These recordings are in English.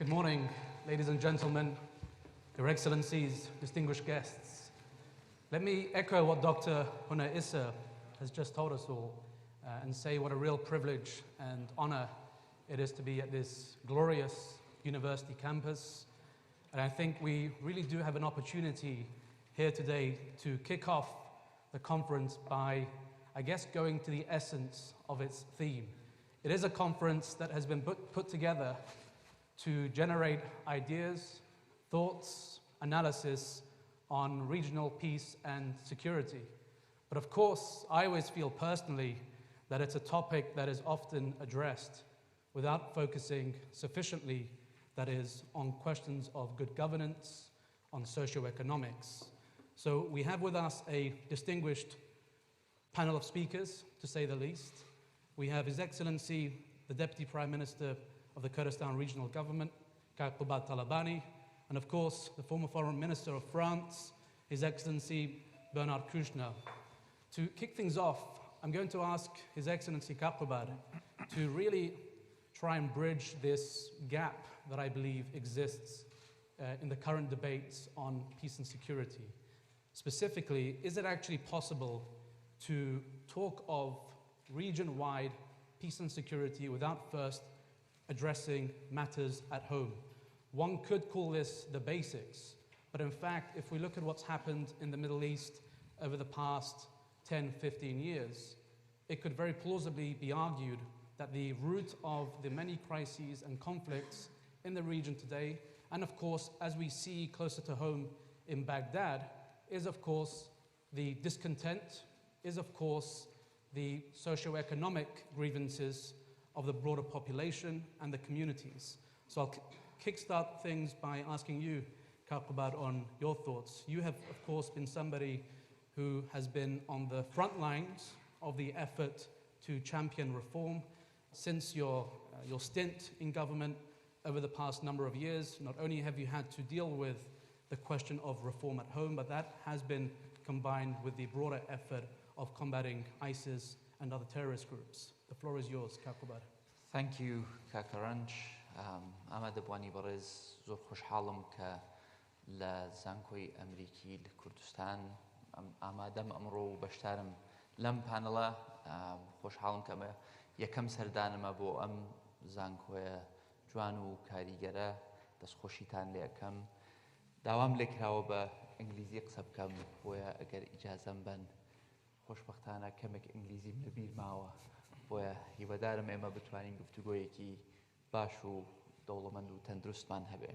Good morning, ladies and gentlemen, Your Excellencies, distinguished guests. Let me echo what Dr. Huna Issa has just told us all and say what a real privilege and honor it is to be at this glorious university campus. And I think we really do have an opportunity here today to kick off the conference by, I guess, going to the essence of its theme. It is a conference that has been put together to generate ideas, thoughts, analysis on regional peace and security. But of course, I always feel personally that it's a topic that is often addressed without focusing sufficiently, that is, on questions of good governance, on socioeconomics. So we have with us a distinguished panel of speakers, to say the least. We have His Excellency, the Deputy Prime Minister of the Kurdistan Regional Government, Kaqubad Talabani, and of course, the former Foreign Minister of France, His Excellency Bernard Kouchner. To kick things off, I'm going to ask His Excellency Kaqubad to really try and bridge this gap that I believe exists in the current debates on peace and security. Specifically, is it actually possible to talk of region-wide peace and security without first addressing matters at home? One could call this the basics, but in fact, if we look at what's happened in the Middle East over the past 10, 15 years, it could very plausibly be argued that the root of the many crises and conflicts in the region today, and of course, as we see closer to home in Baghdad, is of course the discontent, is of course the socio-economic grievances of the broader population and the communities. So I'll kickstart things by asking you, Kaqubad, on your thoughts. You have, of course, been somebody who has been on the front lines of the effort to champion reform since your stint in government over the past number of years. Not only have you had to deal with the question of reform at home, but that has been combined with the broader effort of combating ISIS and other terrorist groups. The floor is yours, Kaqubad. Thank you, Kakaranch. ئەمە دەبوانی بەڕێز زۆر خۆشحاڵم کە لە زانكۆی مریكی لە کوردستان ئامادەم ئەمڕۆ و بەشدارم لەم پانێڵە خۆشحاڵم کە ئەمە یەکەم سەردانمە بۆ ئەم زانكۆیە جوان و کاریگەرە دەستخۆشیتان لێ ئەەکەم داوام لێ کراوە بە ئینگلیزی قسە بکەم بۆیە ئەگەر ئیجازەم بن خۆشبەختانە کەمێک ئینگلیزیم لەبیر ماوە بۆیە هیوادارم ئێمە بتوانین گفتوگۆیەکی باش و دەوڵەمەند و تەندروستمان هەبێ.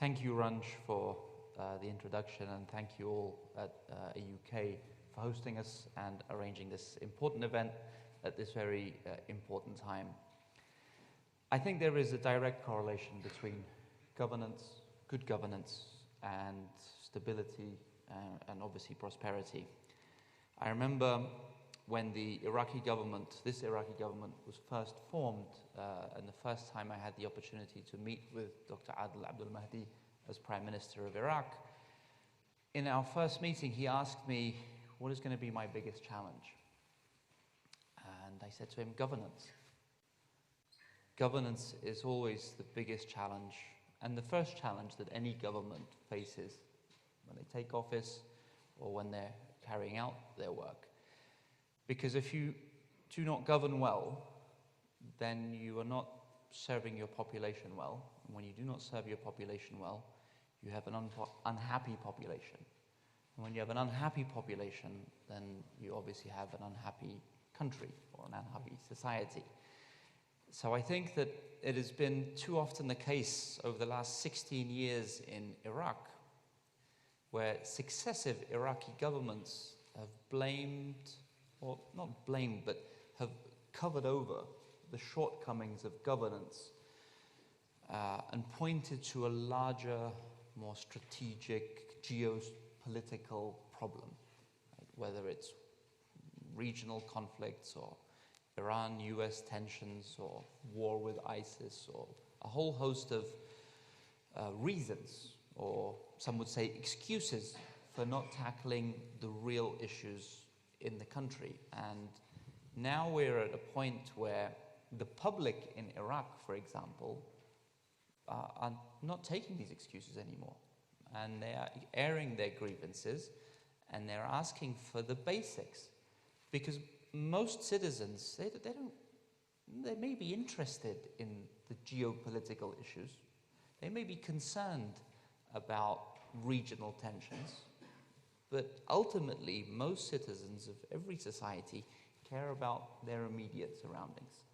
Thank you, Ranj, for the introduction, and thank you all at AUK for hosting us and arranging this important event at this very important time. I think there is a direct correlation between governance, good governance, and stability and obviously prosperity. I remember when the Iraqi government, this Iraqi government, was first formed, and the first time I had the opportunity to meet with Dr. Adil Abdul Mahdi as Prime Minister of Iraq. In our first meeting, he asked me, what is going to be my biggest challenge? And I said to him, governance. Governance is always the biggest challenge, and the first challenge that any government faces when they take office or when they're carrying out their work. Because if you do not govern well, then you are not serving your population well. And when you do not serve your population well, you have an unhappy population. And when you have an unhappy population, then you obviously have an unhappy country or an unhappy society. So I think that it has been too often the case over the last 16 years in Iraq, where successive Iraqi governments have blamed, or not blamed, but have covered over the shortcomings of governance and pointed to a larger, more strategic, geopolitical problem, right? Whether it's regional conflicts or Iran-US tensions or war with ISIS or a whole host of reasons, or some would say excuses, for not tackling the real issues in the country. And now we're at a point where the public in Iraq, for example, are not taking these excuses anymore. And they are airing their grievances, and they're asking for the basics. Because most citizens, they may be interested in the geopolitical issues. They may be concerned about regional tensions. But ultimately, most citizens of every society care about their immediate surroundings.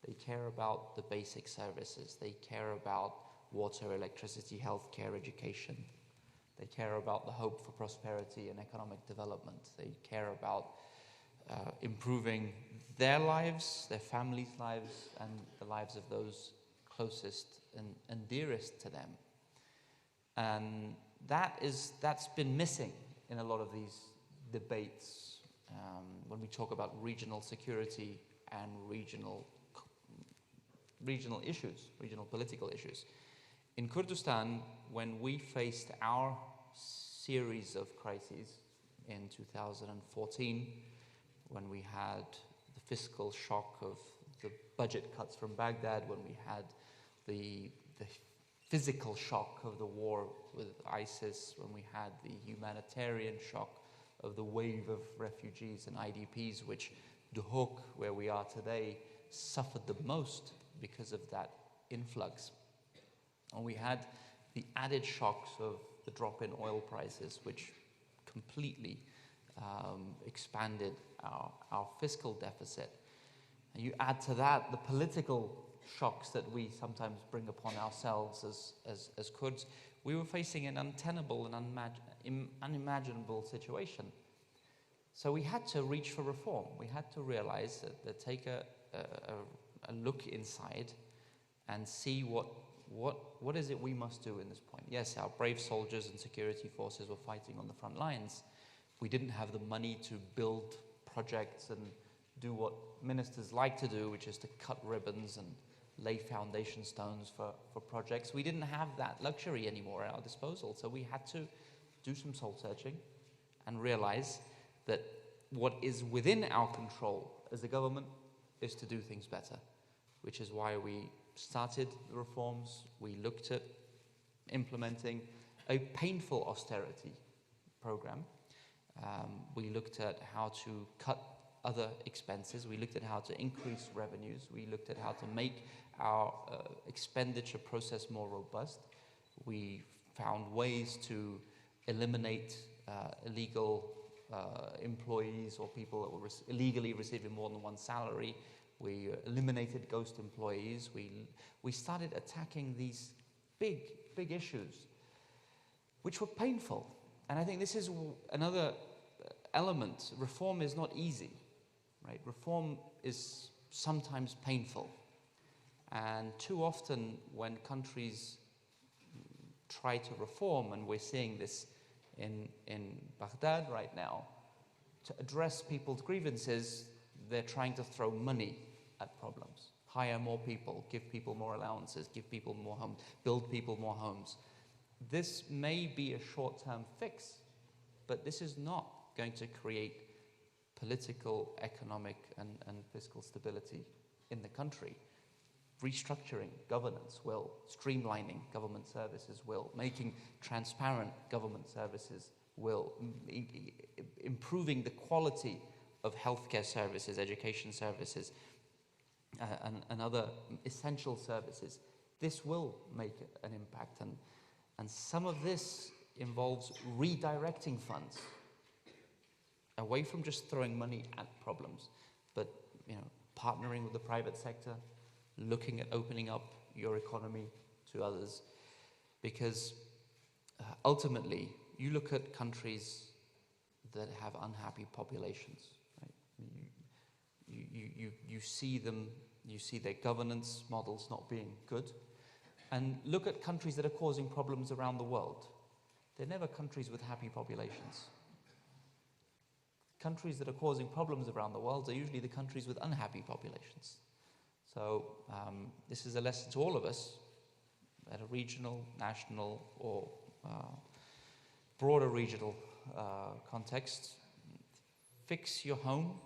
They care about the basic services. They care about water, electricity, healthcare, education. They care about the hope for prosperity and economic development. They care about improving their lives, their families' lives, and the lives of those closest and dearest to them. And that's been missing in a lot of these debates when we talk about regional security and regional issues, regional political issues. In Kurdistan, when we faced our series of crises in 2014, when we had the fiscal shock of the budget cuts from Baghdad, when we had the physical shock of the war with ISIS, when we had the humanitarian shock of the wave of refugees and IDPs, which dehōk, where we are today, suffered the most because of that influx. And we had the added shocks of the drop in oil prices, which completely expanded our fiscal deficit. And you add to that the political shocks that we sometimes bring upon ourselves as Kurds. We were facing an untenable and unimaginable situation. So we had to reach for reform. We had to realize that take a look inside and see what is it we must do in this point. Yes, our brave soldiers and security forces were fighting on the front lines. We didn't have the money to build projects and do what ministers like to do, which is to cut ribbons and lay foundation stones for projects. We didn't have that luxury anymore at our disposal, so we had to do some soul searching and realize that what is within our control as a government is to do things better, which is why we started the reforms. We looked at implementing a painful austerity program. We looked at how to cut other expenses. We looked at how to increase revenues. We looked at how to make our expenditure process more robust. We found ways to eliminate illegal employees or people that were illegally receiving more than one salary. We eliminated ghost employees. We started attacking these big issues, which were painful. And I think this is another element. Reform is not easy, right? Reform is sometimes painful. And too often when countries try to reform, and we're seeing this in Baghdad right now, to address people's grievances, they're trying to throw money at problems. Hire more people, give people more allowances, give people more homes, build people more homes. This may be a short-term fix, but this is not going to create political, economic, and fiscal stability in the country. Restructuring governance will, streamlining government services will, making transparent government services will, improving the quality of healthcare services, education services, and other essential services. This will make an impact, and some of this involves redirecting funds away from just throwing money at problems, but partnering with the private sector, looking at opening up your economy to others, because ultimately you look at countries that have unhappy populations, right? You see them, you see their governance models not being good, and look at countries that are causing problems around the world. They're never countries with happy populations. Countries that are causing problems around the world are usually the countries with unhappy populations. So this is a lesson to all of us at a regional, national, or broader regional context. Fix your home,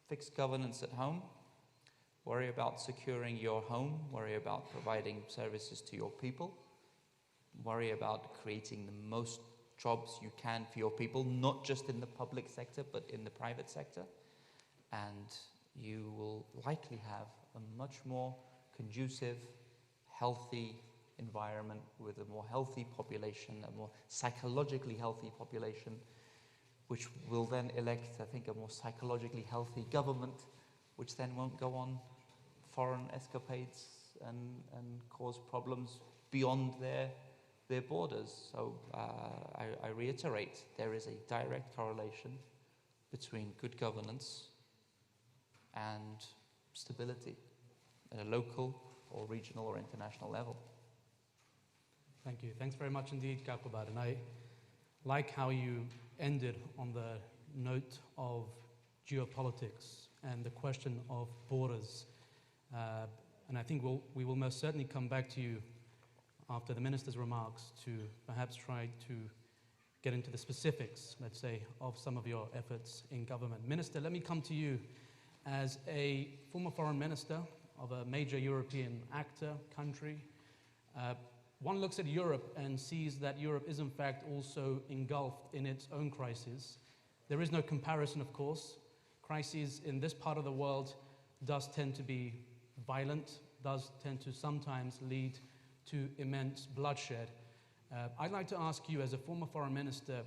fix governance at home, Worry about securing your home. Worry about providing services to your people. Worry about creating the most jobs you can for your people, not just in the public sector, but in the private sector. And you will likely have a much more conducive, healthy environment with a more healthy population, a more psychologically healthy population, which will then elect, I think, a more psychologically healthy government, which then won't go on foreign escapades and cause problems beyond their borders. So I reiterate, there is a direct correlation between good governance and stability at a local or regional or international level. Thank you. Thanks very much indeed, Kakobad. And I like how you ended on the note of geopolitics and the question of borders. And I think we will most certainly come back to you after the Minister's remarks to perhaps try to get into the specifics, let's say, of some of your efforts in government. Minister, let me come to you as a former foreign minister of a major European actor, country. One looks at Europe and sees that Europe is in fact also engulfed in its own crisis. There is no comparison, of course. Crises in this part of the world does tend to be violent, does tend to sometimes lead to immense bloodshed. I'd like to ask you, as a former foreign minister,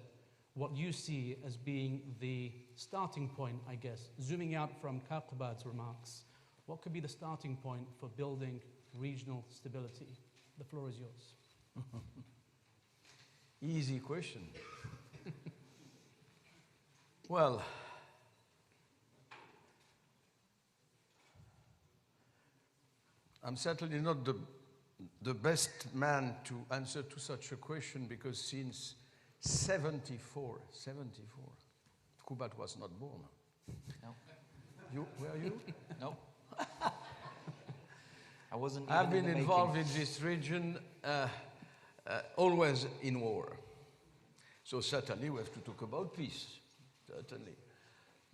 what you see as being the starting point, I guess, zooming out from Kakobad's remarks. What could be the starting point for building regional stability? The floor is yours. Easy question. Well, I'm certainly not the best man to answer to such a question, because since 74, Kubat was not born. No. Were you? No. I wasn't. I've been involved in this region always in war. So certainly we have to talk about peace, certainly.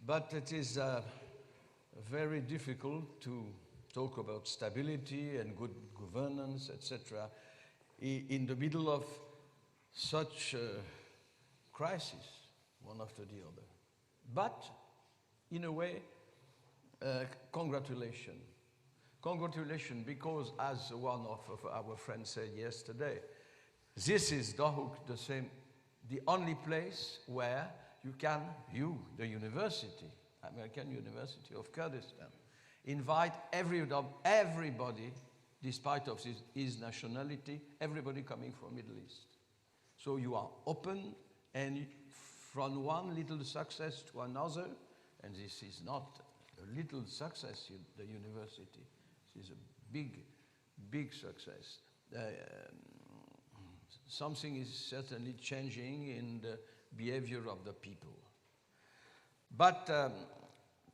But it is very difficult to talk about stability and good governance, etc., in the middle of such a crisis, one after the other. But, in a way, congratulations. Congratulations, because as one of our friends said yesterday, this is dehōk, the only place where the university, American University of Kurdistan, invite everybody, despite of his nationality, everybody coming from Middle East. So you are open, and from one little success to another, and this is not a little success, the university. This is a big, big success. Something is certainly changing in the behavior of the people. But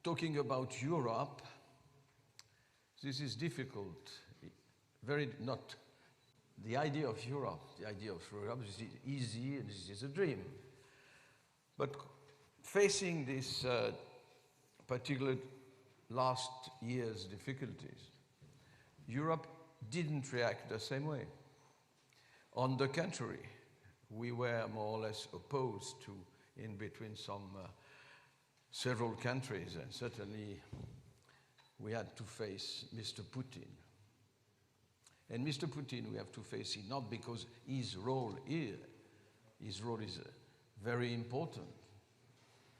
talking about Europe, this is difficult. Not the idea of Europe. The idea of Europe is easy, and this is a dream. But facing this particular last year's difficulties, Europe didn't react the same way. On the contrary, we were more or less opposed to, in between several countries, and certainly we had to face Mr. Putin. And Mr. Putin we have to face him not because his role is very important.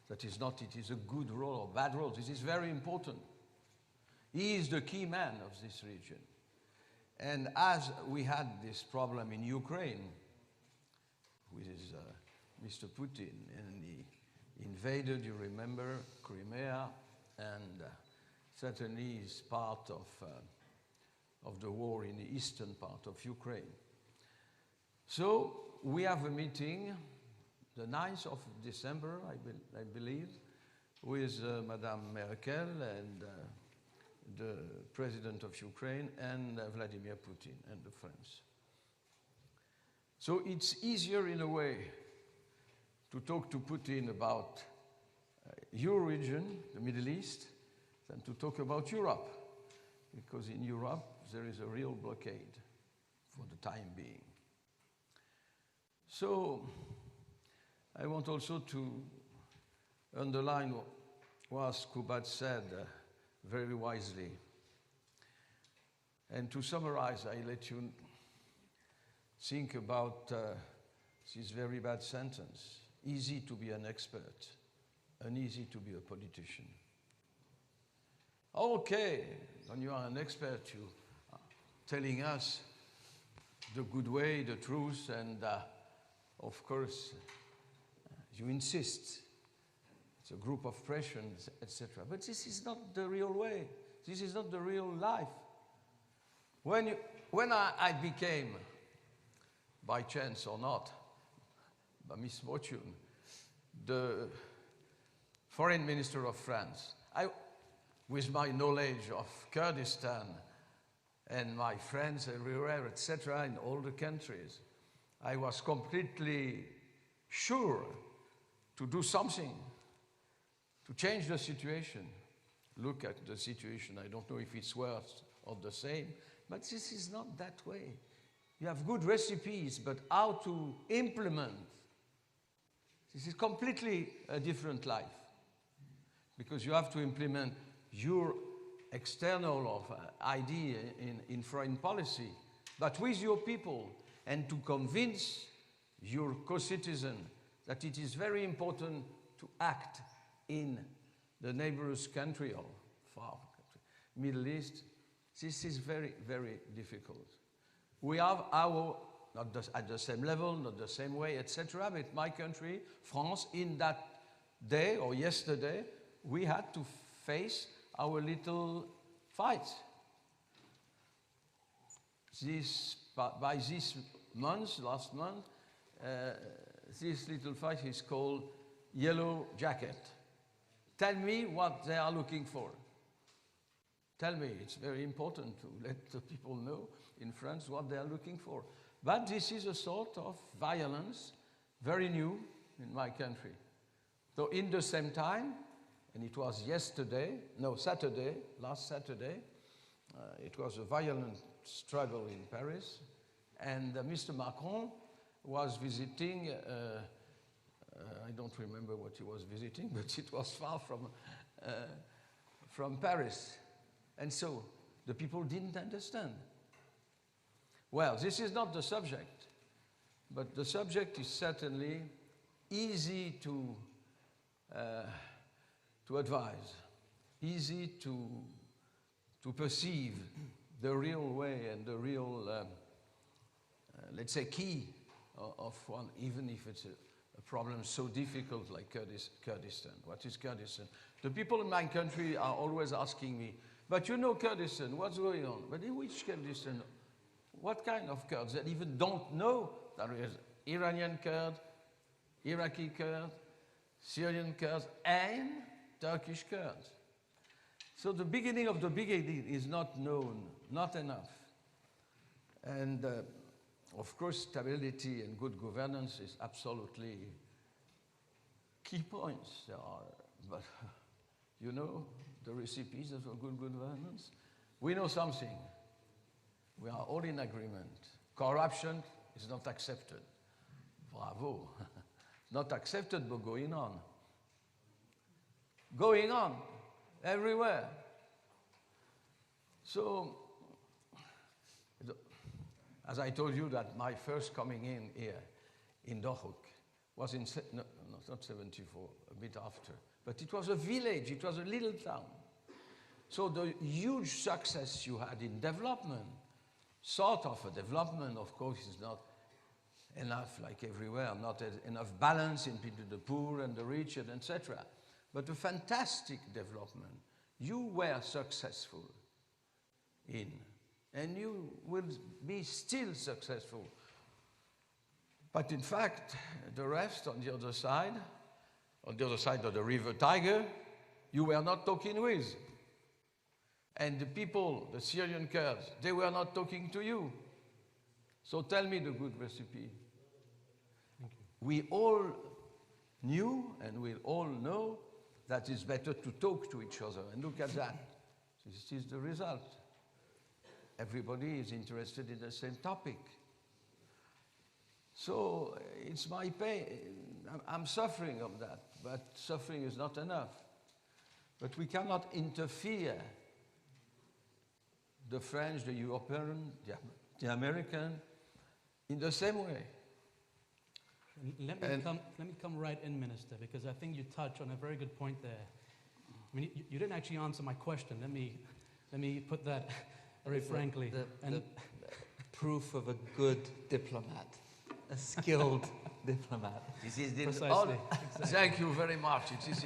That is not, it is a good role or bad role. This is very important. He is the key man of this region. And as we had this problem in Ukraine with Mr. Putin, and he invaded, you remember, Crimea, and certainly is part of the war in the eastern part of Ukraine. So we have a meeting the 9th of December, I believe, with Madame Merkel and the President of Ukraine and Vladimir Putin and the French. So it's easier in a way to talk to Putin about your region, the Middle East, than to talk about Europe. because in Europe there is a real blockade for the time being. So I want also to underline what Kubat said very wisely. And to summarize, I let you think about this very bad sentence. Easy to be an expert, uneasy to be a politician. Okay, when you are an expert, you are telling us the good way, the truth, and of course, you insist. It's a group of pressure, etc. But this is not the real way. This is not the real life. When I became, by chance or not, by misfortune, the foreign minister of France, with my knowledge of Kurdistan and my friends everywhere, etc., in all the countries, I was completely sure to do something to change the situation. Look at the situation. I don't know if it's worse or the same, but this is not that way. You have good recipes, but how to implement, this is completely a different life. Because you have to implement your external idea in foreign policy, but with your people, and to convince your co-citizen that it is very important to act in the neighbor's country or far country, Middle East. This is very, very difficult. We have our, not at the same level, not the same way, etc., but my country, France, in that day or yesterday, we had to face our little fights. By this month, last month, this little fight is called Yellow Jacket. Tell me what they are looking for. Tell me, it's very important to let the people know in France what they are looking for. But this is a sort of violence, very new in my country. So in the same time, and it was Saturday, last Saturday, it was a violent struggle in Paris, and Mr. Macron was visiting, I don't remember what he was visiting, but it was far from Paris. And so the people didn't understand. Well, this is not the subject, but the subject is certainly easy to advise, easy to perceive the real way and the real, let's say, key of one, even if it's a problem so difficult like Kurdistan. What is Kurdistan? The people in my country are always asking me, but you know Kurdistan, what's going on? But in which Kurdistan? What kind of Kurds? That even don't know there is Iranian Kurd, Iraqi Kurd, Syrian Kurds, and Turkish Kurds. So the beginning of the beginning is not known, not enough. And of course, stability and good governance is absolutely key points. There are, but you know, the recipes of good governance. We know something. We are all in agreement. Corruption is not accepted. Bravo. Not accepted, but going on. Going on everywhere. So, as I told you that my first coming in here in dehōk was in, no, not 74, a bit after, but it was a village, it was a little town. So the huge success you had in development, sort of a development, of course, is not enough like everywhere, not enough balance in between the poor and the rich, and etc. But a fantastic development. You were successful in, and you will be still successful. But in fact, the rest on the other side of the river Tiger, you were not talking with. And the people, the Syrian Kurds, they were not talking to you. So tell me the good recipe. We all knew and we all know that it's better to talk to each other. And look at that. This is the result. everybody is interested in the same topic. So it's my pain. I'm suffering of that, but suffering is not enough. But we cannot interfere, the French, the European, the American, in the same way. Let me come right in, Minister, because I think you touch on a very good point there. I mean, you didn't actually answer my question. Let me put that very frankly. The proof of a good diplomat, a skilled diplomat. This is Precisely. Exactly. Thank you very much. It is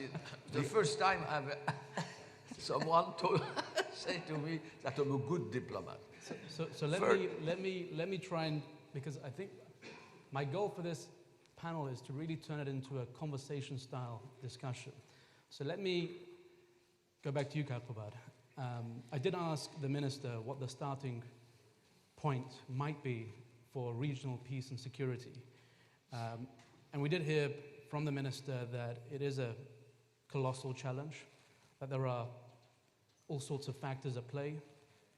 the first time someone say to me that I'm a good diplomat. So let me try and, because I think my goal for this panel is to really turn it into a conversation-style discussion. So let me go back to you, Kakobad. I did ask the Minister what the starting point might be for regional peace and security. And we did hear from the Minister that it is a colossal challenge, that there are all sorts of factors at play.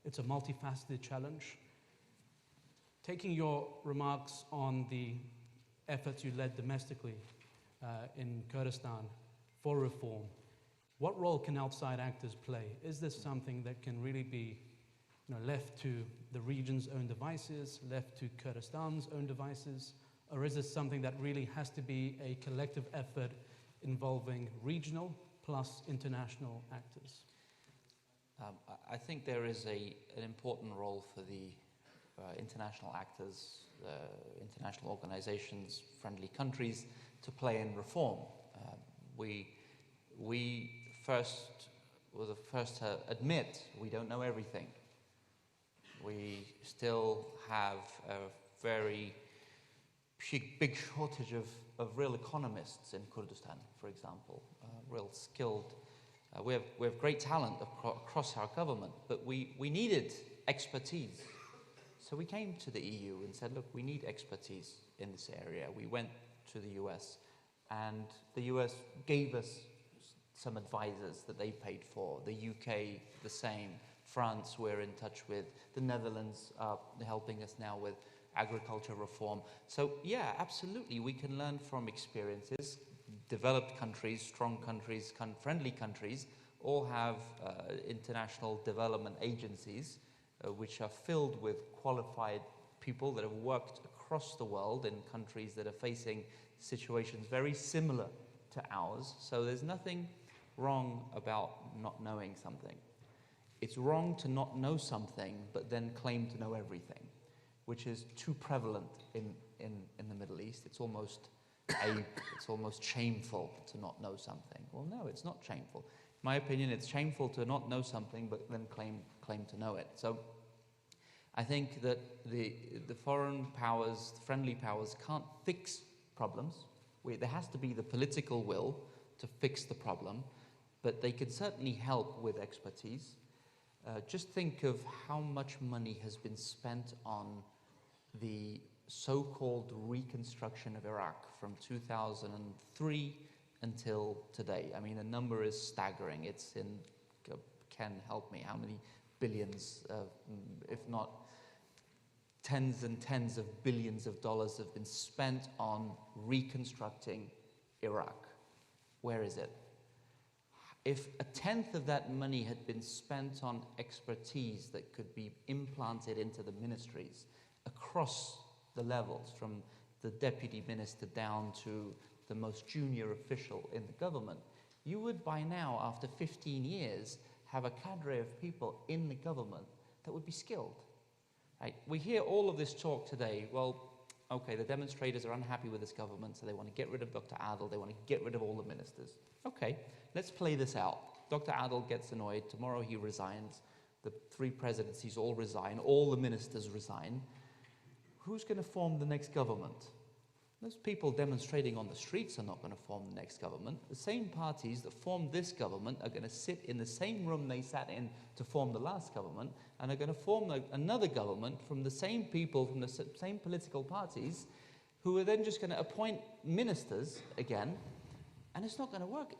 It's a multifaceted challenge. Taking your remarks on the efforts you led domestically in Kurdistan for reform, what role can outside actors play? Is this something that can really be left to the region's own devices, left to Kurdistan's own devices, or is this something that really has to be a collective effort involving regional plus international actors? I think there is an important role for the international actors, international organizations, friendly countries to play in reform. We were the first to admit we don't know everything. We still have a very big shortage of real economists in Kurdistan, for example, real skilled. We have great talent across our government, but we needed expertise. So we came to the EU and said, look, we need expertise in this area. We went to the US, and the US gave us some advisors that they paid for. The UK, the same. France, we're in touch with. The Netherlands are helping us now with agriculture reform. So yeah, absolutely, we can learn from experiences. Developed countries, strong countries, friendly countries, all have international development agencies which are filled with qualified people that have worked across the world in countries that are facing situations very similar to ours. So there's nothing wrong about not knowing something. It's wrong to not know something but then claim to know everything, which is too prevalent in the Middle East. It's almost shameful to not know something. Well, no, it's not shameful. In my opinion, it's shameful to not know something but then claim to know it. So I think that the foreign powers, the friendly powers, can't fix problems. There has to be the political will to fix the problem, but they can certainly help with expertise. Just think of how much money has been spent on the so-called reconstruction of Iraq from 2003 until today. I mean, the number is staggering. It's in, Ken, help me, how many billions, if not tens and tens of billions of dollars have been spent on reconstructing Iraq. Where is it? If a tenth of that money had been spent on expertise that could be implanted into the ministries across the levels, from the deputy minister down to the most junior official in the government, you would by now, after 15 years, have a cadre of people in the government that would be skilled. Right? We hear all of this talk today. Well, okay, the demonstrators are unhappy with this government, so they want to get rid of Dr. Adel, they want to get rid of all the ministers. Okay, let's play this out. Dr. Adel gets annoyed, tomorrow he resigns, the 3 presidencies all resign, all the ministers resign. Who's going to form the next government? Those people demonstrating on the streets are not going to form the next government. The same parties that formed this government are going to sit in the same room they sat in to form the last government, and are going to form another government from the same people, from the same political parties, who are then just going to appoint ministers again, and it's not going to work.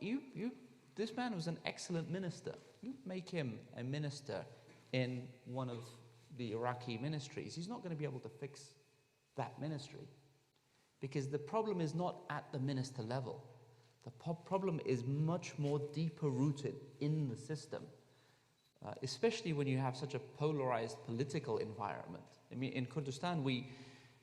This man was an excellent minister. You make him a minister in one of the Iraqi ministries, he's not going to be able to fix that ministry. Because the problem is not at the minister level. The problem is much more deeper rooted in the system, especially when you have such a polarized political environment. I mean, in Kurdistan,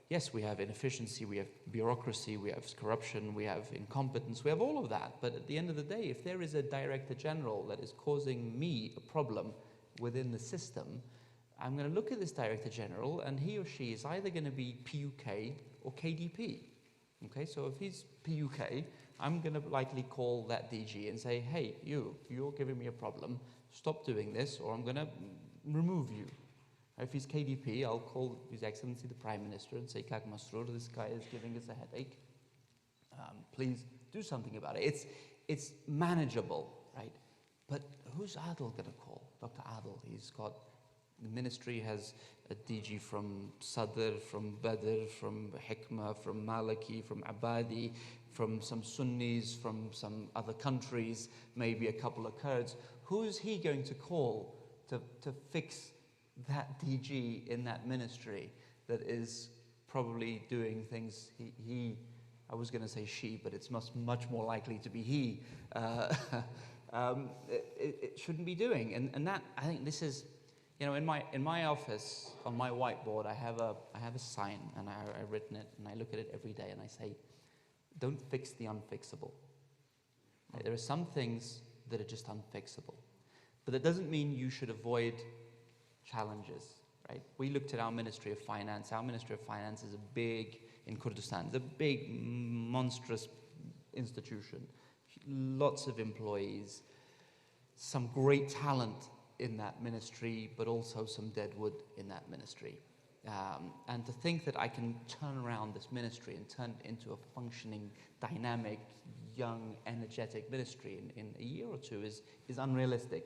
yes, we have inefficiency, we have bureaucracy, we have corruption, we have incompetence, we have all of that. But at the end of the day, if there is a director general that is causing me a problem within the system, I'm going to look at this director general and he or she is either going to be PUK or KDP. Okay, so if he's PUK, I'm going to likely call that DG and say, hey, you're giving me a problem, stop doing this or I'm going to remove you. If he's KDP, I'll call His Excellency the Prime Minister and say, Kak Masroor, this guy is giving us a headache. Please do something about it. It's manageable, right? But who's Adil going to call? Dr. Adil, the ministry has a DG from Sadr, from Badr, from Hikmah, from Maliki, from Abadi, from some Sunnis, from some other countries, maybe a couple of Kurds. Who is he going to call to fix that DG in that ministry that is probably doing things I was going to say she, but it's much more likely to be he, it shouldn't be doing. And that, I think this is, in my office, on my whiteboard, I have a sign, and I've written it, and I look at it every day, and I say, don't fix the unfixable. Right? There are some things that are just unfixable. But that doesn't mean you should avoid challenges, right? We looked at our Ministry of Finance. Our Ministry of Finance is in Kurdistan, it's a big, monstrous institution. Lots of employees, some great talent in that ministry, but also some dead wood in that ministry. And to think that I can turn around this ministry and turn it into a functioning, dynamic, young, energetic ministry in a year or two is unrealistic.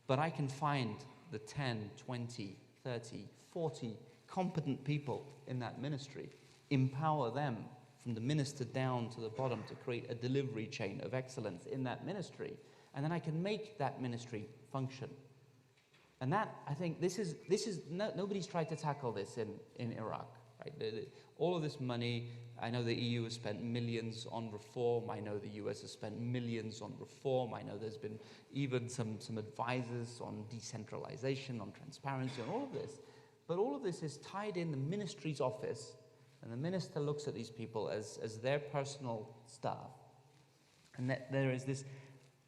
But I can find the 10, 20, 30, 40 competent people in that ministry, empower them from the minister down to the bottom to create a delivery chain of excellence in that ministry, and then I can make that ministry function. And that, I think, nobody's tried to tackle this in Iraq, right? All of this money, I know the EU has spent millions on reform, I know the US has spent millions on reform, I know there's been even some advisors on decentralization, on transparency, on all of this. But all of this is tied in the ministry's office, and the minister looks at these people as their personal staff. And that there is this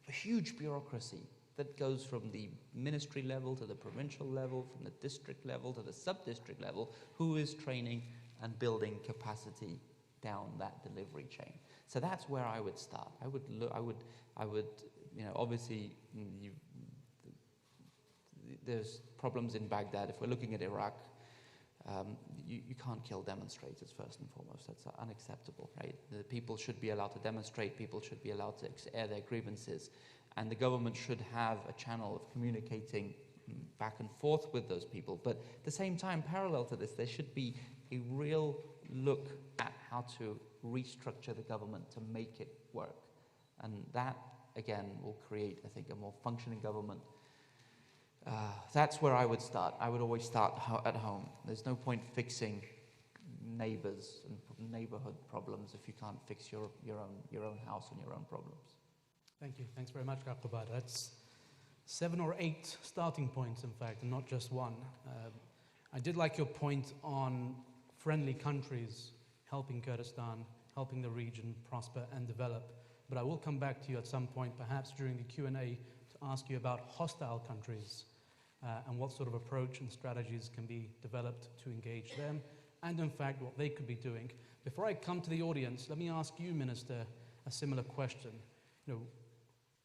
huge bureaucracy that goes from the ministry level to the provincial level, from the district level to the sub-district level, who is training and building capacity down that delivery chain. So that's where I would start. I would, obviously, there's problems in Baghdad. If we're looking at Iraq, you can't kill demonstrators, first and foremost. That's unacceptable, right? The people should be allowed to demonstrate, people should be allowed to air their grievances, and the government should have a channel of communicating back and forth with those people. But at the same time, parallel to this, there should be a real look at how to restructure the government to make it work. And that, again, will create, I think, a more functioning government. That's where I would start. I would always start at home. There's no point fixing neighbors and neighborhood problems if you can't fix your own house and your own problems. Thank you. Thanks very much, Kakubad. That's 7 or 8 starting points, in fact, and not just one. I did like your point on friendly countries helping Kurdistan, helping the region prosper and develop. But I will come back to you at some point, perhaps during the Q&A, to ask you about hostile countries and what sort of approach and strategies can be developed to engage them, and in fact, what they could be doing. Before I come to the audience, let me ask you, Minister, a similar question.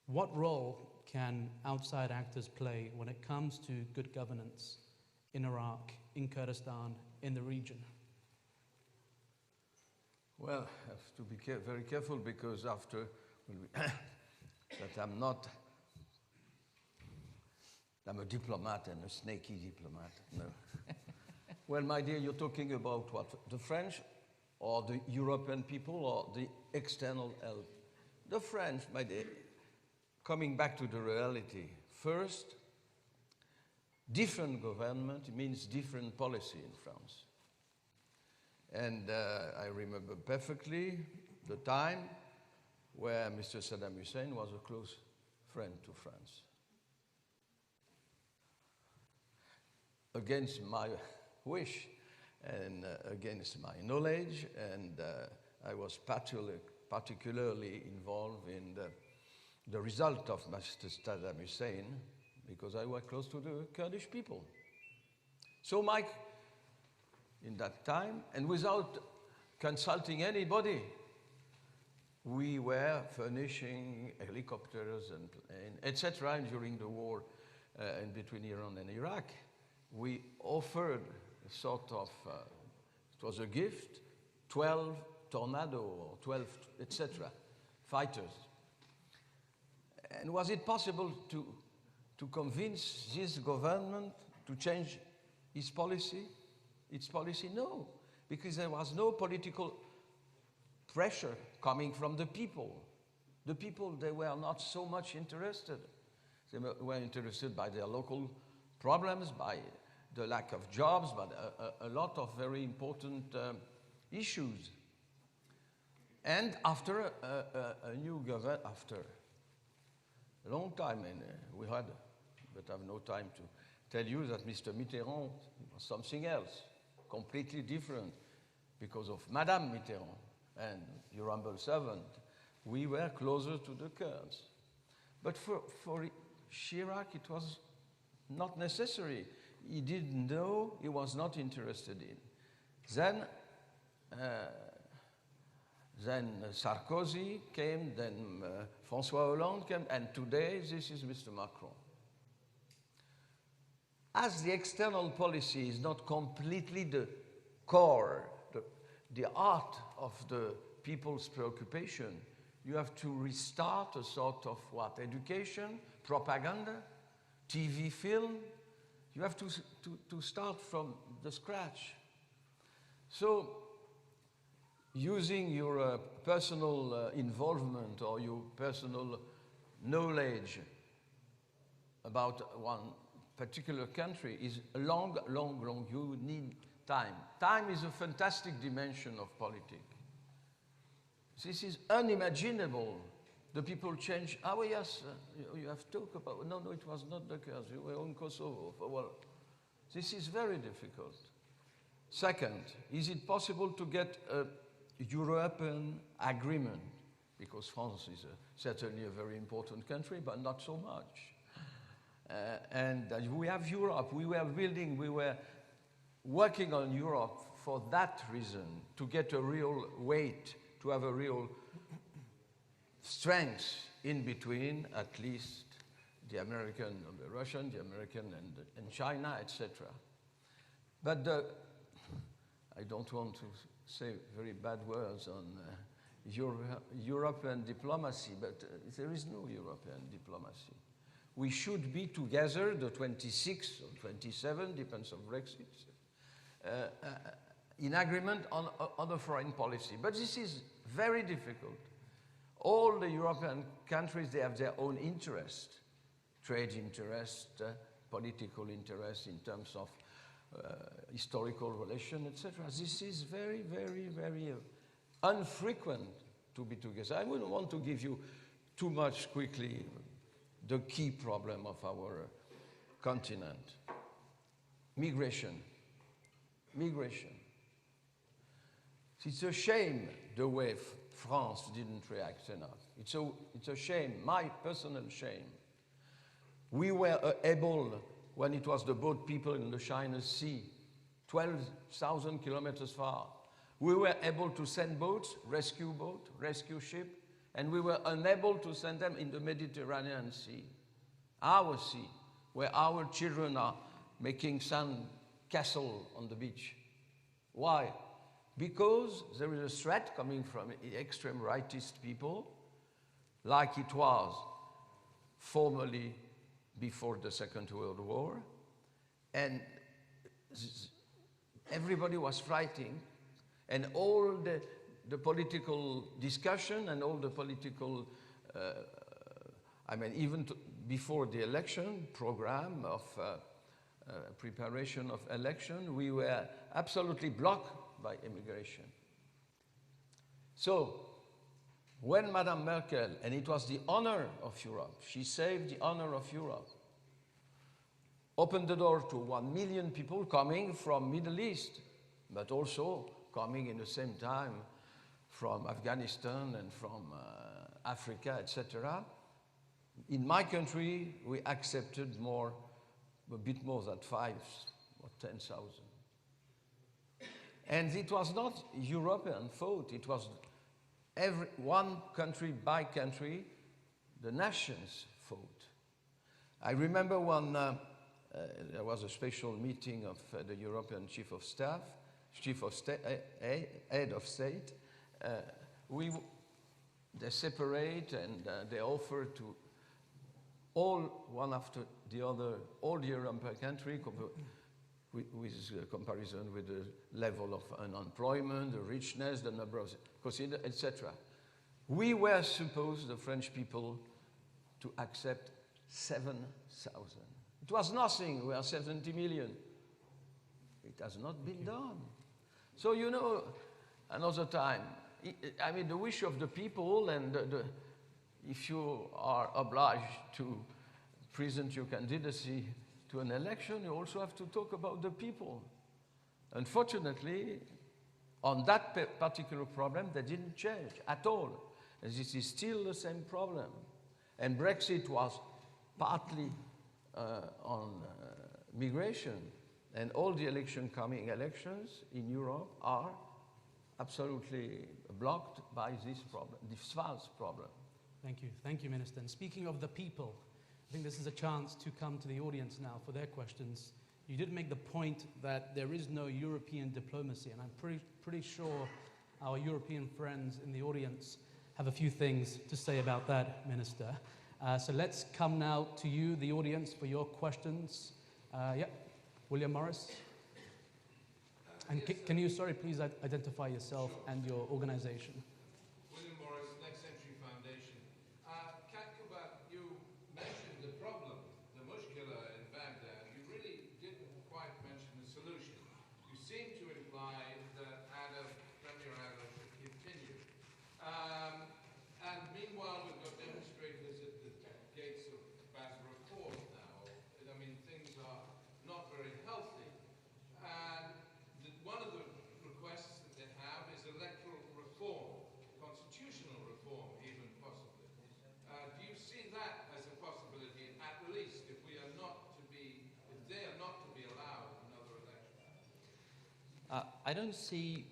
What role can outside actors play when it comes to good governance in Iraq, in Kurdistan, in the region? Well, I have to be very careful because after that I'm a diplomat and a snaky diplomat. No. Well, my dear, you're talking about what? The French or the European people or the external help? The French, my dear, coming back to the reality. First, different government means different policy in France. And I remember perfectly the time where Mr. Saddam Hussein was a close friend to France. Against my wish and against my knowledge, and I was particularly involved in the result of Mr. Saddam Hussein because I was close to the Kurdish people. So Mike, in that time, and without consulting anybody, we were furnishing helicopters and etc. And during the war in between Iran and Iraq, we offered a sort of, it was a gift, 12 Tornado or 12, etc., fighters. And was it possible to convince this government to change its policy? No, because there was no political pressure coming from the people. The people, they were not so much interested. They were interested by their local problems, by the lack of jobs, but a lot of very important issues. And after a new government, after a long time, and we had, but I have no time to tell you that Mr. Mitterrand was something else, completely different, because of Madame Mitterrand and your humble servant. We were closer to the Kurds. But for Chirac, it was not necessary. He didn't know, he was not interested in. Then Sarkozy came, then François Hollande came, and today this is Mr. Macron. As the external policy is not completely the core, the heart of the people's preoccupation, you have to restart a sort of what? Education, propaganda, TV, film. You have to start from the scratch. So, using your personal involvement or your personal knowledge about one particular country is long. You need time. Time is a fantastic dimension of politics. This is unimaginable. The people change. Oh yes, you have talked about. No, it was not the case. You were in Kosovo. Well, this is very difficult. Second, is it possible to get a European agreement? Because France is certainly a very important country, but not so much. And we have Europe. We were building. We were working on Europe for that reason, to get a real weight, to have a real strength in between, at least the American and the Russian, the American and China, etc. But I don't want to say very bad words on European diplomacy, but there is no European diplomacy. We should be together, the 26 or 27, depends on Brexit, in agreement on a foreign policy. But this is very difficult. All the European countries, they have their own interest, trade interest, political interest in terms of historical relation, etc. This is very, very, very infrequent to be together. I wouldn't want to give you too much quickly the key problem of our continent. Migration. It's a shame the way France didn't react enough. It's a shame, my personal shame. We were able, when it was the boat people in the China Sea, 12,000 kilometers far, we were able to send boats, rescue ship, and we were unable to send them in the Mediterranean Sea, our sea, where our children are making sand castle on the beach. Why? Because there is a threat coming from extreme rightist people, like it was formerly before the Second World War, and everybody was fighting, and all the political discussion and all the political, even before the election program of preparation of election, we were absolutely blocked by immigration. So, when Madame Merkel, and it was the honor of Europe, she saved the honor of Europe, opened the door to 1 million people coming from Middle East, but also coming in the same time from Afghanistan and from Africa, etc. In my country, we accepted a bit more than 5 or 10,000. And it was not European fault, it was one country by country, the nation's fault. I remember when there was a special meeting of the European Chief of Staff, Head of State. They separate and they offer to all, one after the other, all the European country with comparison with the level of unemployment, the richness, the number of consider, etc. We were supposed, the French people, to accept 7,000. It was nothing. We are 70 million. It has not been done. So, you know, another time, I mean, the wish of the people, and if you are obliged to present your candidacy to an election, you also have to talk about the people. Unfortunately, on that particular problem, they didn't change at all. And this is still the same problem. And Brexit was partly on migration. And all the coming elections in Europe are absolutely blocked by this problem, this false problem. Thank you, Minister. And speaking of the people, I think this is a chance to come to the audience now for their questions. You did make the point that there is no European diplomacy, and I'm pretty sure our European friends in the audience have a few things to say about that, Minister. So let's come now to you, the audience, for your questions. William Morris. And can you, please identify yourself and your organization? William Morris, Next Century Foundation. You mentioned the problem, the mushkila in Baghdad. You really didn't quite mention the solution. You seem to imply that Premier Adam should continue. And meanwhile, we've got demonstrators at the gates of Basra Court now. I mean, things are not very healthy. And one of the requests that they have is electoral reform, constitutional reform even possibly. Do you see that as a possibility, at least, if they are not to be allowed another election? I don't see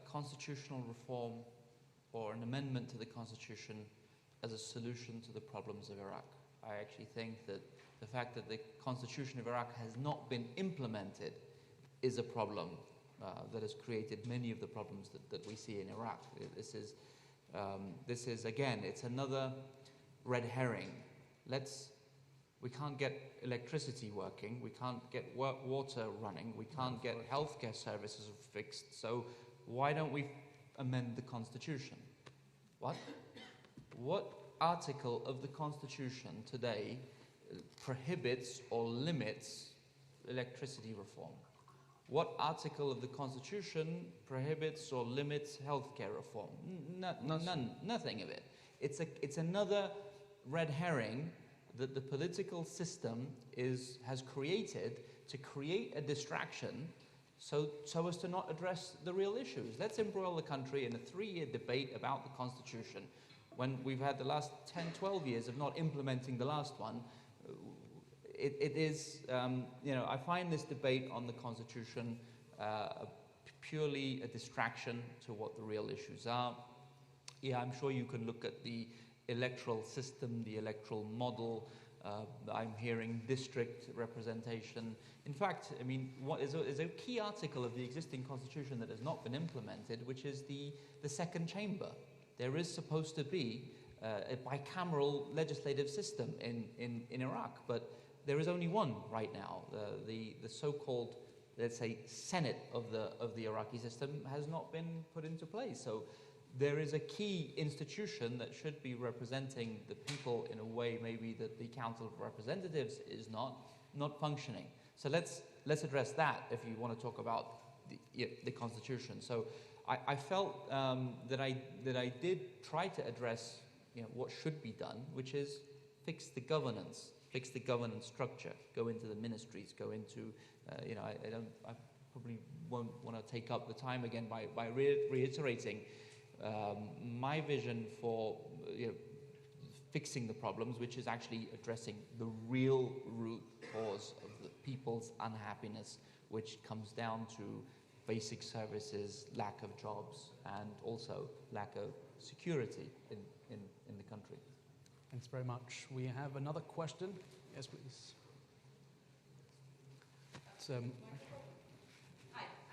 constitutional reform or an amendment to the Constitution as a solution to the problems of Iraq. I actually think that the fact that the Constitution of Iraq has not been implemented is a problem that has created many of the problems that we see in Iraq. This is again, it's another red herring. We can't get electricity working, we can't get water running, we can't get healthcare services fixed, so why don't we amend the Constitution? What article of the Constitution today prohibits or limits electricity reform? What article of the Constitution prohibits or limits healthcare reform? Nothing of it. It's another red herring that the political system has created to create a distraction so as to not address the real issues. Let's embroil the country in a 3-year debate about the Constitution when we've had the last 10, 12 years of not implementing the last one. It is, I find this debate on the Constitution purely a distraction to what the real issues are. Yeah, I'm sure you can look at the electoral system, the electoral model. I'm hearing district representation. In fact, I mean, is a key article of the existing Constitution that has not been implemented, which is the second chamber. There is supposed to be a bicameral legislative system in Iraq, but there is only one right now. The so-called, let's say, Senate of the Iraqi system has not been put into place. So there is a key institution that should be representing the people in a way maybe that the Council of Representatives is not. not functioning. So let's address that if you want to talk about the constitution. So I felt that I did try to address what should be done, which is fix the governance structure, go into the ministries, go into I probably won't want to take up the time again by reiterating my vision for fixing the problems, which is actually addressing the real root cause of the people's unhappiness, which comes down to basic services, lack of jobs, and also lack of security in the country. Thanks very much. We have another question. Yes, please. It's, Hi,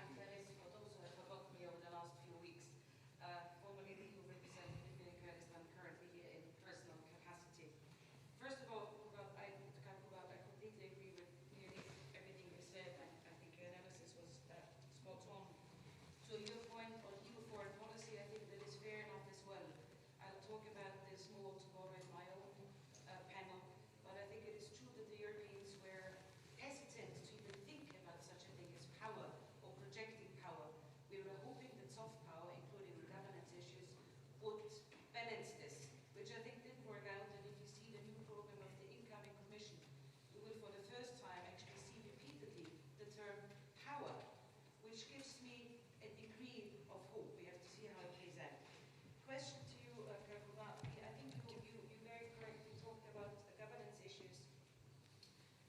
I'm Teresa Kotos. I forgot me over the last few weeks. Formerly the EU representative in Kurdistan, currently here in personal capacity. First of all, I completely agree with nearly everything you said. I think your analysis was spot on. So your point on EU foreign policy, I think that is fair enough as well. I'll talk about this more tomorrow in my own panel, but I think it is true that the Europeans were hesitant to even think about such a thing as power or projecting power. We were hoping that soft power, including governance issues, would balance this, which I think didn't work out. And if you see the new program of the incoming Commission, you will for the first time actually see repeatedly the term power, which gives me a degree of hope. We have to see how it plays out. Question to you, Kakuma. I think you very correctly talked about the governance issues.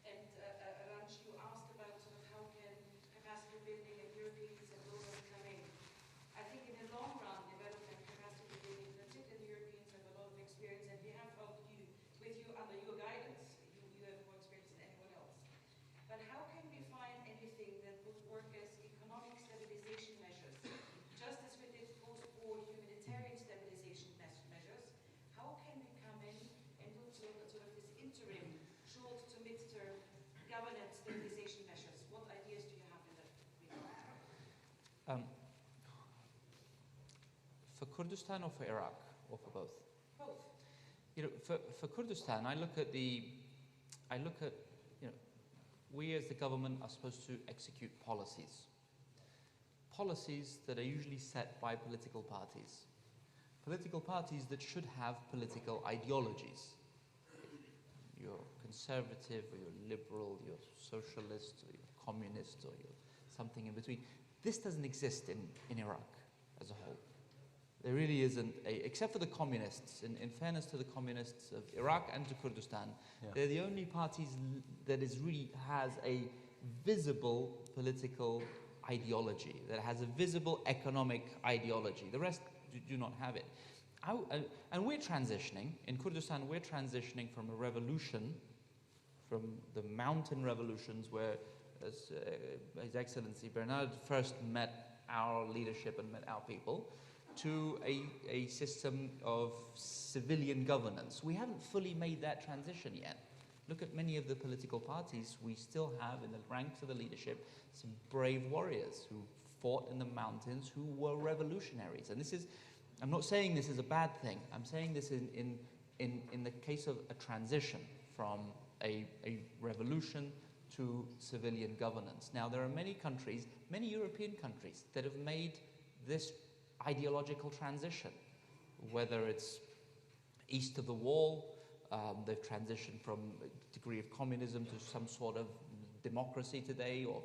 And Ranj, you asked about sort of how can capacity building and Europeans and those come in. I think in the long run, development capacity building, particularly Europeans have a lot of experience, and we have helped you with you under your guidance. You have more experience than anyone else. But how can we find anything that would work as economic stabilization measures, just as we did post-war humanitarian stabilization measures? How can we come in and do sort of this interim, short to mid-term governance stabilization measures? What ideas do you have in that regard? For Kurdistan or for Iraq, or for both? Both. For Kurdistan, I look at we as the government are supposed to execute policies that are usually set by political parties that should have political ideologies. You're conservative, or you're liberal, you're socialist, or you're communist, or you're something in between. This doesn't exist in Iraq as a whole. There really isn't, except for the communists. In fairness to the communists of Iraq and to Kurdistan, they're the only parties that really has a visible political ideology, that has a visible economic ideology. The rest do not have it. And we're transitioning, in Kurdistan, we're transitioning from a revolution, from the mountain revolutions where, as His Excellency Bernard first met our leadership and met our people, to a system of civilian governance. We haven't fully made that transition yet. Look at many of the political parties. We still have in the ranks of the leadership some brave warriors who fought in the mountains, who were revolutionaries. And this is, I'm not saying this is a bad thing. I'm saying this in the case of a transition from a revolution to civilian governance. Now, there are many countries, many European countries, that have made this ideological transition, whether it's east of the wall, they've transitioned from a degree of communism to some sort of democracy today, or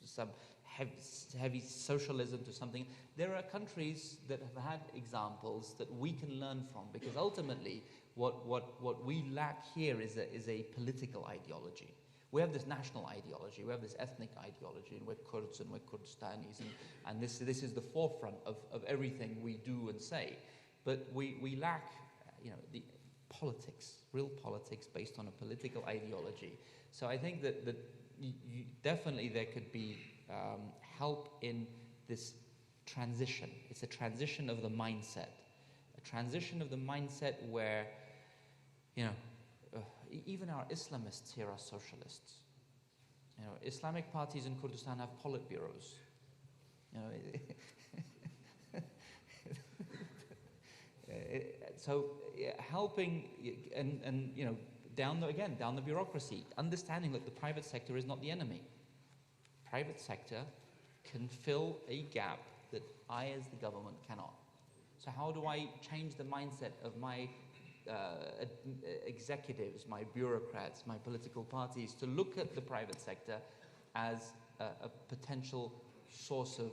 some heavy socialism to something. There are countries that have had examples that we can learn from, because ultimately what we lack here is a political ideology. We have this national ideology, we have this ethnic ideology, and we're Kurds and we're Kurdistanis, and this is the forefront of everything we do and say. But we lack, the politics, real politics based on a political ideology. So I think that definitely there could be help in this transition. It's a transition of the mindset, where, even our Islamists here are socialists. Islamic parties in Kurdistan have politburos. So helping, and down the bureaucracy, understanding that the private sector is not the enemy. Private sector can fill a gap that I as the government cannot. So how do I change the mindset of my executives, my bureaucrats, my political parties to look at the private sector as a potential source of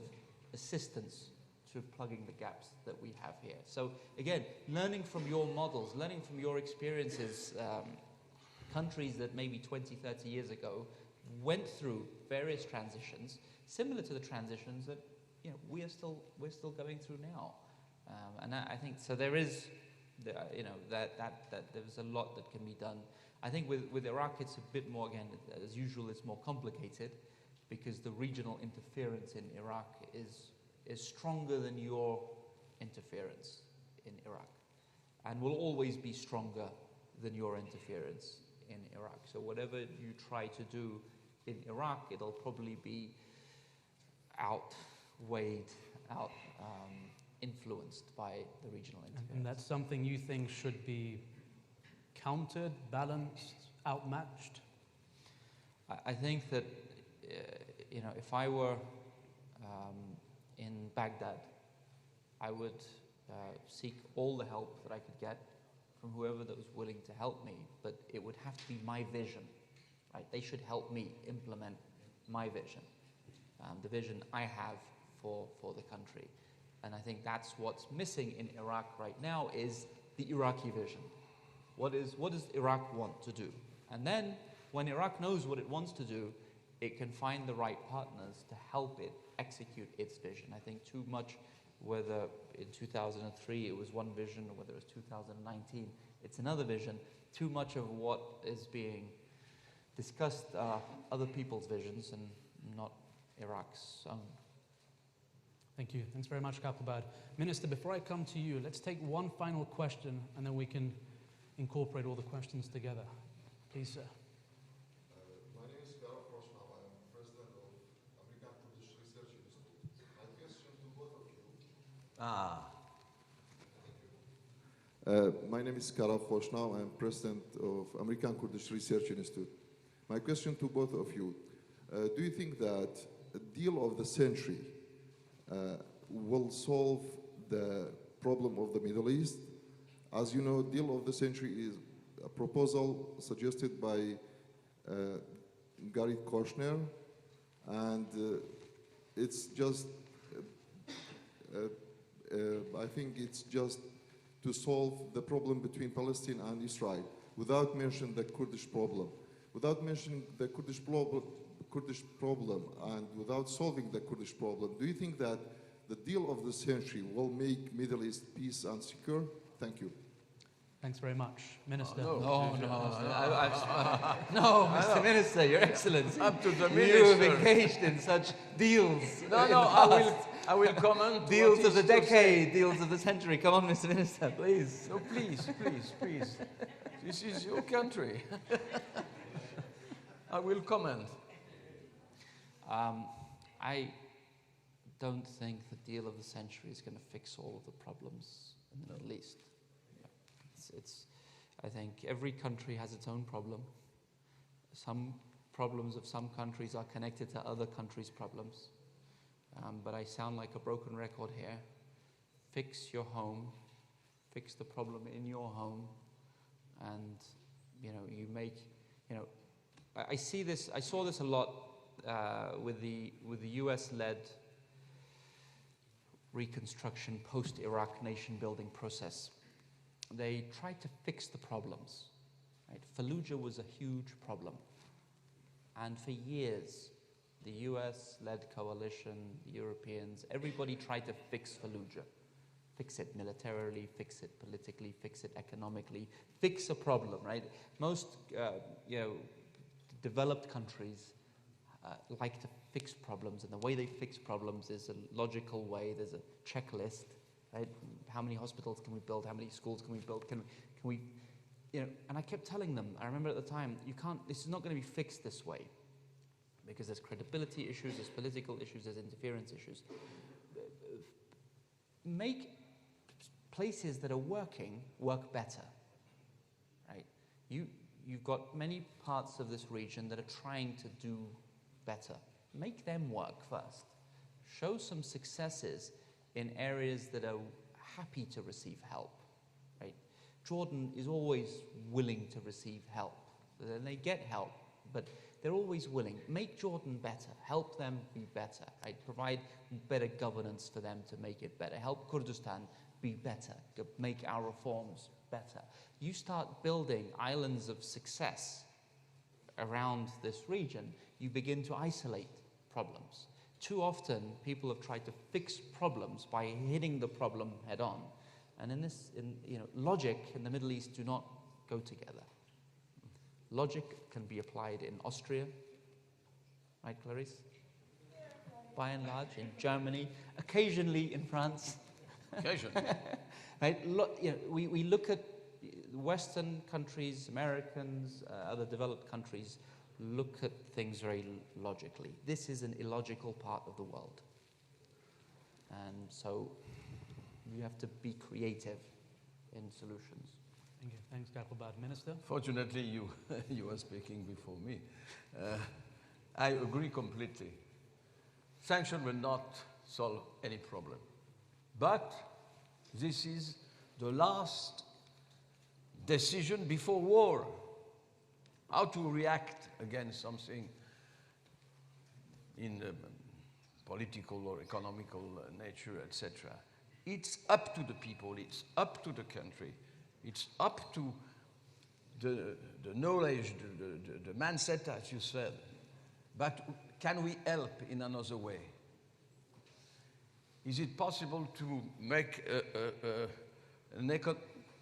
assistance to plugging the gaps that we have here. So again, learning from your models, learning from your experiences, countries that maybe 20, 30 years ago went through various transitions, similar to the transitions that we're still going through now. And I think so. There is, that there's a lot that can be done. I think with Iraq, it's a bit more, again, as usual, it's more complicated because the regional interference in Iraq is stronger than your interference in Iraq, and will always be stronger than your interference in Iraq. So whatever you try to do in Iraq, it'll probably be influenced by the regional interference. And that's something you think should be countered, balanced, outmatched? I think that, if I were in Baghdad, I would seek all the help that I could get from whoever that was willing to help me, but it would have to be my vision, right? They should help me implement my vision, the vision I have for the country. And I think that's what's missing in Iraq right now is the Iraqi vision. What does Iraq want to do? And then when Iraq knows what it wants to do, it can find the right partners to help it execute its vision. I think too much, whether in 2003 it was one vision or whether it was 2019, it's another vision. Too much of what is being discussed are other people's visions and not Iraq's own. Thank you. Thanks very much, Kapilbad. Minister, before I come to you, let's take one final question and then we can incorporate all the questions together. Please, sir. My name is Karol Krosnow. I am president of American Kurdish Research Institute. My question to both of you. My name is Karol Krosnow. I am president of American Kurdish Research Institute. My question to both of you. Do you think that a deal of the century will solve the problem of the Middle East? As you know, deal of the century is a proposal suggested by Gary Kushner, and it's just, I think it's just to solve the problem between Palestine and Israel without mentioning the Kurdish problem. Without mentioning the Kurdish problem and without solving the Kurdish problem, do you think that the deal of the century will make Middle East peace and secure? Thank you. Thanks very much. Minister. No, Mr. Minister, Your Excellency. Up to the You have minister. engaged in such deals. I will comment. Deals what of the is to say. decade, deals of the century. Come on, Mr. Minister, please. No, please. This is your country. I will comment. I don't think the deal of the century is going to fix all of the problems in the Middle East. I think every country has its own problem. Some problems of some countries are connected to other countries' problems. But I sound like a broken record here. Fix your home, fix the problem in your home, and you make, I saw this a lot with the US-led reconstruction post-Iraq nation-building process. They tried to fix the problems. Right? Fallujah was a huge problem. And for years, the US-led coalition, the Europeans, everybody tried to fix Fallujah. Fix it militarily, fix it politically, fix it economically, fix a problem, right? Most, developed countries like to fix problems, and the way they fix problems is a logical way. There's a checklist, right? How many hospitals can we build? How many schools can we build? Can we, and I kept telling them, I remember at the time, this is not going to be fixed this way, because there's credibility issues, there's political issues, there's interference issues. Make places that are working work better, right? you've got many parts of this region that are trying to do better. Make them work first. Show some successes in areas that are happy to receive help. Right? Jordan is always willing to receive help. And they get help, but they're always willing. Make Jordan better. Help them be better. Right? Provide better governance for them to make it better. Help Kurdistan be better. Make our reforms better. You start building islands of success around this region, you begin to isolate problems. Too often, people have tried to fix problems by hitting the problem head on. And logic in the Middle East do not go together. Logic can be applied in Austria, right, Clarice? By and large, in Germany, occasionally in France. Occasionally. Right? We look at Western countries, Americans, other developed countries, look at things very logically. This is an illogical part of the world. And so you have to be creative in solutions. Thank you. Thanks, Dr. Minister. Fortunately, you were speaking before me. I agree completely. Sanctions will not solve any problem. But this is the last decision before war. How to react against something in political or economical nature, etc. It's up to the people, it's up to the country, it's up to the knowledge, the mindset, as you said. But can we help in another way? Is it possible to make an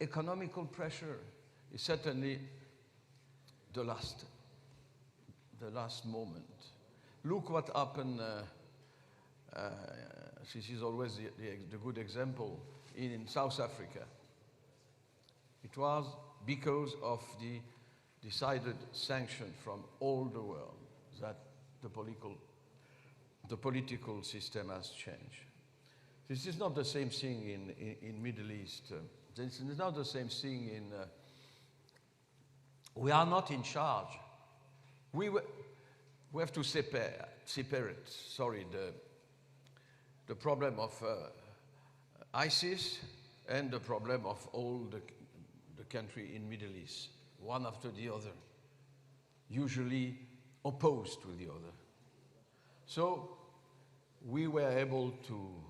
economical pressure? Is certainly the last moment. Look what happened. This is always the good example in South Africa. It was because of the decided sanction from all the world that the political system has changed. This is not the same thing in Middle East. This is not the same thing in. We are not in charge. We have to separate. Sorry, the problem of ISIS and the problem of all the country in Middle East, one after the other, usually opposed to the other. So we were able to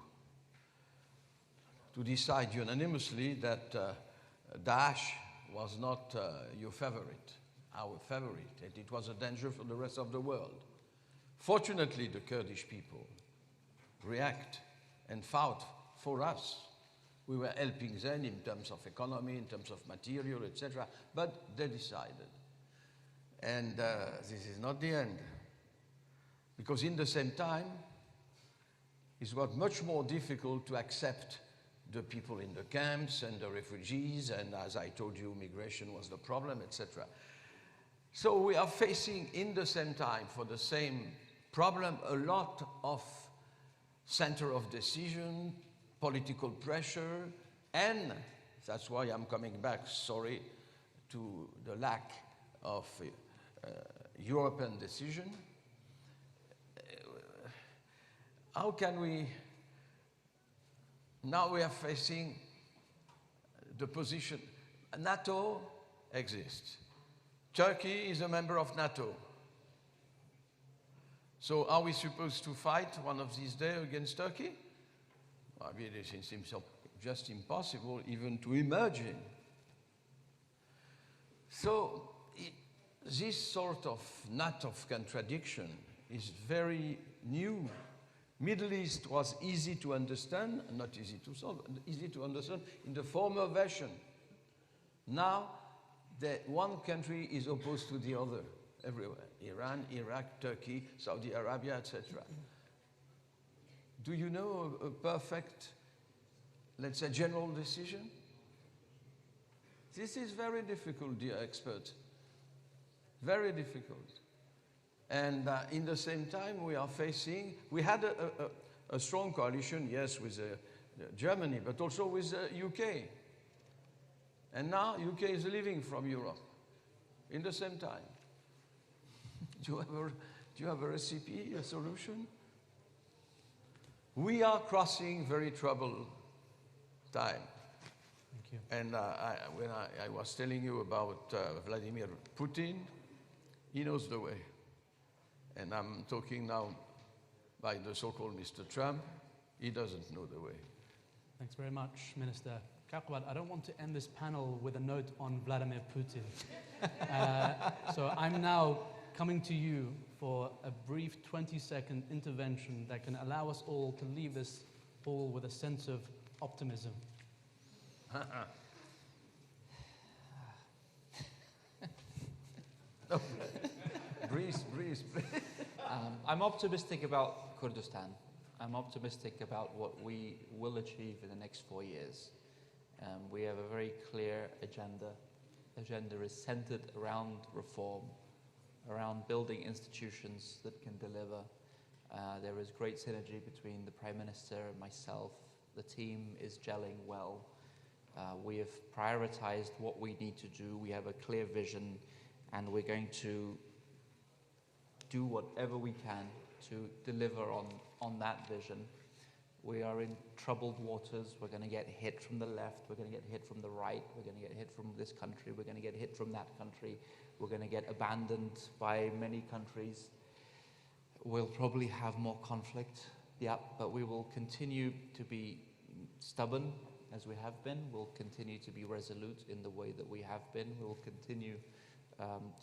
decide unanimously that Daesh was not your favorite, our favorite, and it was a danger for the rest of the world. Fortunately, the Kurdish people react and fought for us. We were helping them in terms of economy, in terms of material, etc., but they decided. And this is not the end, because in the same time, it was much more difficult to accept the people in the camps and the refugees, and as I told you, migration was the problem, etc. So we are facing, in the same time, for the same problem, a lot of center of decision, political pressure, and that's why I'm coming back, sorry, to the lack of European decision. How can we? Now we are facing the position. NATO exists. Turkey is a member of NATO. So are we supposed to fight one of these days against Turkey? I mean, it seems just impossible even to imagine. So this sort of knot of contradiction is very new. Middle East was easy to understand, not easy to solve, easy to understand in the former version. Now, the one country is opposed to the other everywhere. Iran, Iraq, Turkey, Saudi Arabia, etc. Do you know a perfect, let's say, general decision? This is very difficult, dear expert. Very difficult. And in the same time, we are facing, we had a strong coalition, yes, with Germany, but also with the UK. And now UK is leaving from Europe. in the same time. Do you have a recipe, a solution? We are crossing very troubled time. Thank you. And when I was telling you about Vladimir Putin, he knows the way. And I'm talking now by the so-called Mr. Trump, he doesn't know the way. Thanks very much, Minister. Kakobad, I don't want to end this panel with a note on Vladimir Putin. So I'm now coming to you for a brief 20-second intervention that can allow us all to leave this hall with a sense of optimism. No. Breathe. I'm optimistic about Kurdistan. I'm optimistic about what we will achieve in the next 4 years. We have a very clear agenda. The agenda is centered around reform, around building institutions that can deliver. There is great synergy between the Prime Minister and myself. The team is gelling well. We have prioritized what we need to do. We have a clear vision, and we're going to do whatever we can to deliver on that vision. We are in troubled waters. We're going to get hit from the left. We're going to get hit from the right. We're going to get hit from this country. We're going to get hit from that country. We're going to get abandoned by many countries. We'll probably have more conflict, yeah, but we will continue to be stubborn as we have been. We'll continue to be resolute in the way that we have been. We will continue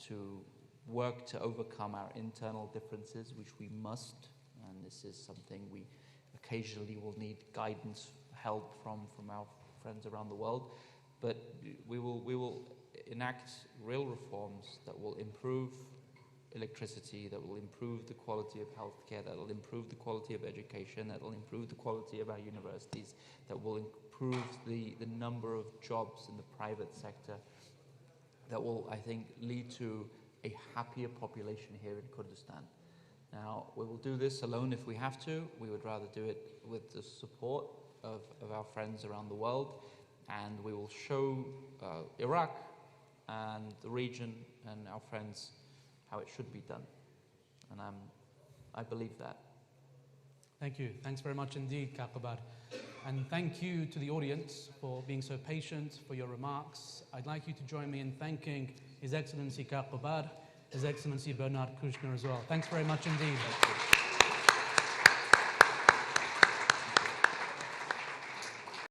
to work to overcome our internal differences, which we must, and this is something we occasionally will need guidance, help from our friends around the world, but we will enact real reforms that will improve electricity, that will improve the quality of healthcare, that will improve the quality of education, that will improve the quality of our universities, that will improve the number of jobs in the private sector, that will, I think, lead to a happier population here in Kurdistan. Now, we will do this alone if we have to. We would rather do it with the support of our friends around the world, and we will show Iraq and the region and our friends how it should be done. And I believe that. Thank you. Thanks very much indeed, Kakobad. And thank you to the audience for being so patient, for your remarks. I'd like you to join me in thanking His Excellency Kakobad, His Excellency Bernard Kouchner as well. Thanks very much indeed.